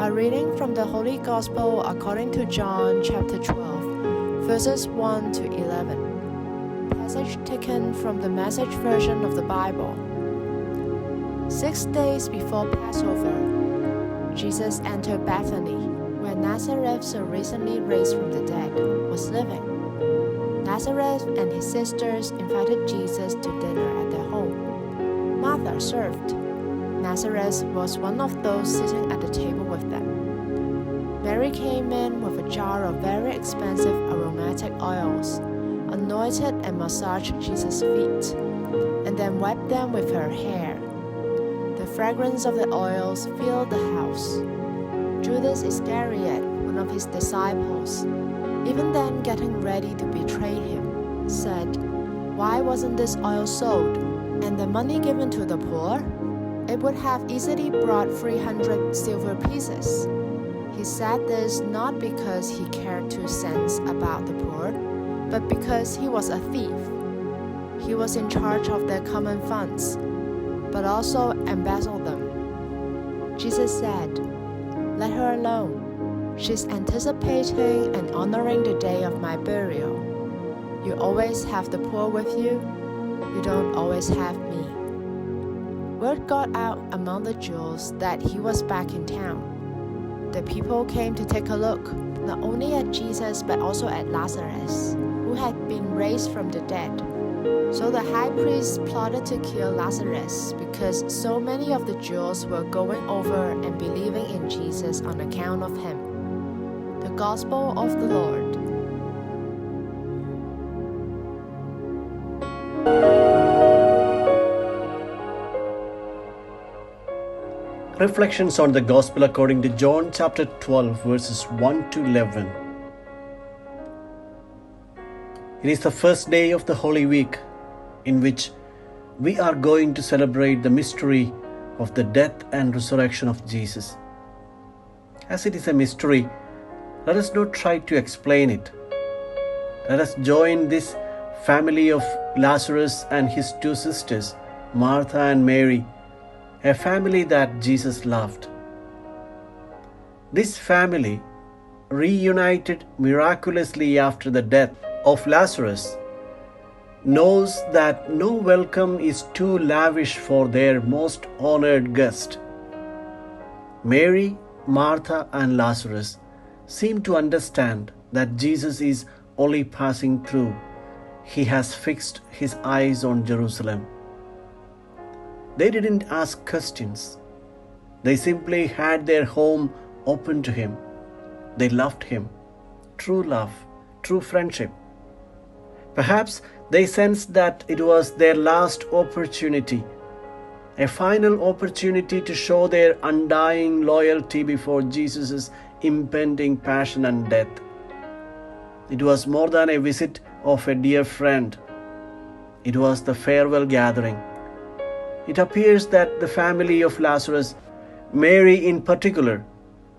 A reading from the Holy Gospel according to John chapter 12, verses 1 to 11. Passage taken from the Message version of the Bible. 6 days before Passover, Jesus entered Bethany, where Lazarus, so recently raised from the dead, was living. Lazarus and his sisters invited Jesus to dinner at their home. Martha served. Lazarus was one of those sitting at the table with them. Mary came in with a jar of very expensive aromatic oils, anointed and massaged Jesus' feet, and then wiped them with her hair. The fragrance of the oils filled the house. Judas Iscariot, one of his disciples, even then getting ready to betray him, said, "Why wasn't this oil sold, and the money given to the poor? It would have easily brought 300 silver pieces." He said this not because he cared 2 cents about the poor, but because he was a thief. He was in charge of their common funds, but also embezzled them. Jesus said, "Let her alone. She's anticipating and honoring the day of my burial. You always have the poor with you. You don't always have me." Word got out among the Jews that he was back in town. The people came to take a look, not only at Jesus but also at Lazarus, who had been raised from the dead. So the high priest plotted to kill Lazarus because so many of the Jews were going over and believing in Jesus on account of him. The Gospel of the Lord. Reflections on the Gospel according to John chapter 12 verses 1 to 11. It is the first day of the Holy Week, in which we are going to celebrate the mystery of the death and resurrection of Jesus. As it is a mystery, let us not try to explain it. Let us join this family of Lazarus and his 2 sisters, Martha and Mary, a family that Jesus loved. This family, reunited miraculously after the death of Lazarus, knows that no welcome is too lavish for their most honored guest. Mary, Martha, and Lazarus seem to understand that Jesus is only passing through. He has fixed his eyes on Jerusalem. They didn't ask questions. They simply had their home open to him. They loved him. True love, true friendship. Perhaps they sensed that it was their last opportunity, a final opportunity to show their undying loyalty before Jesus' impending passion and death. It was more than a visit of a dear friend. It was the farewell gathering. It appears that the family of Lazarus, Mary in particular,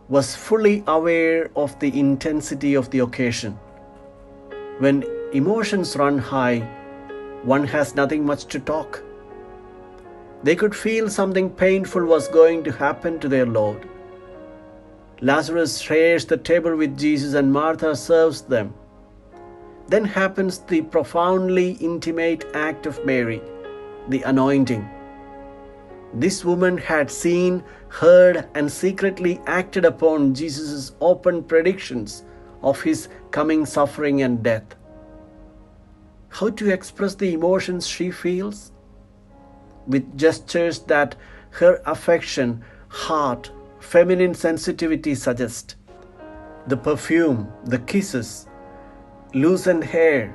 was fully aware of the intensity of the occasion. When emotions run high, one has nothing much to talk. They could feel something painful was going to happen to their Lord. Lazarus shares the table with Jesus and Martha serves them. Then happens the profoundly intimate act of Mary, the anointing. This woman had seen, heard, and secretly acted upon Jesus' open predictions of his coming suffering and death. How to express the emotions she feels? With gestures that her affection, heart, feminine sensitivity suggest. The perfume, the kisses, loosened hair,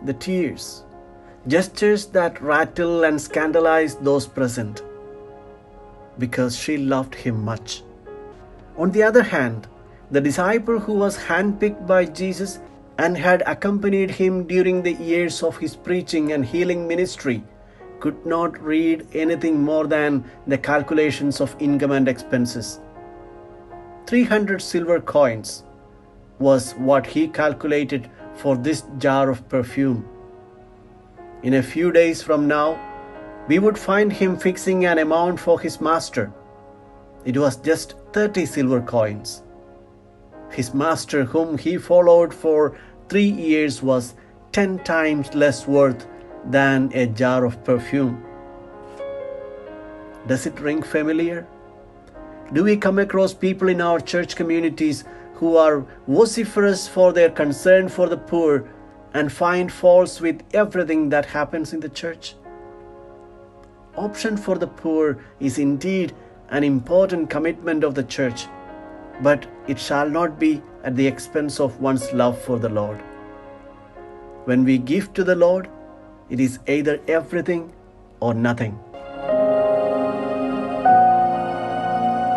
the tears. Gestures that rattle and scandalize those present, because she loved him much. On the other hand, the disciple who was handpicked by Jesus and had accompanied him during the years of his preaching and healing ministry could not read anything more than the calculations of income and expenses. 300 silver coins was what he calculated for this jar of perfume. In a few days from now, we would find him fixing an amount for his master. It was just 30 silver coins. His master, whom he followed for 3 years, was 10 times less worth than a jar of perfume. Does it ring familiar? Do we come across people in our church communities who are vociferous for their concern for the poor and find faults with everything that happens in the church? Option for the poor is indeed an important commitment of the church, but it shall not be at the expense of one's love for the Lord. When we give to the Lord, it is either everything or nothing.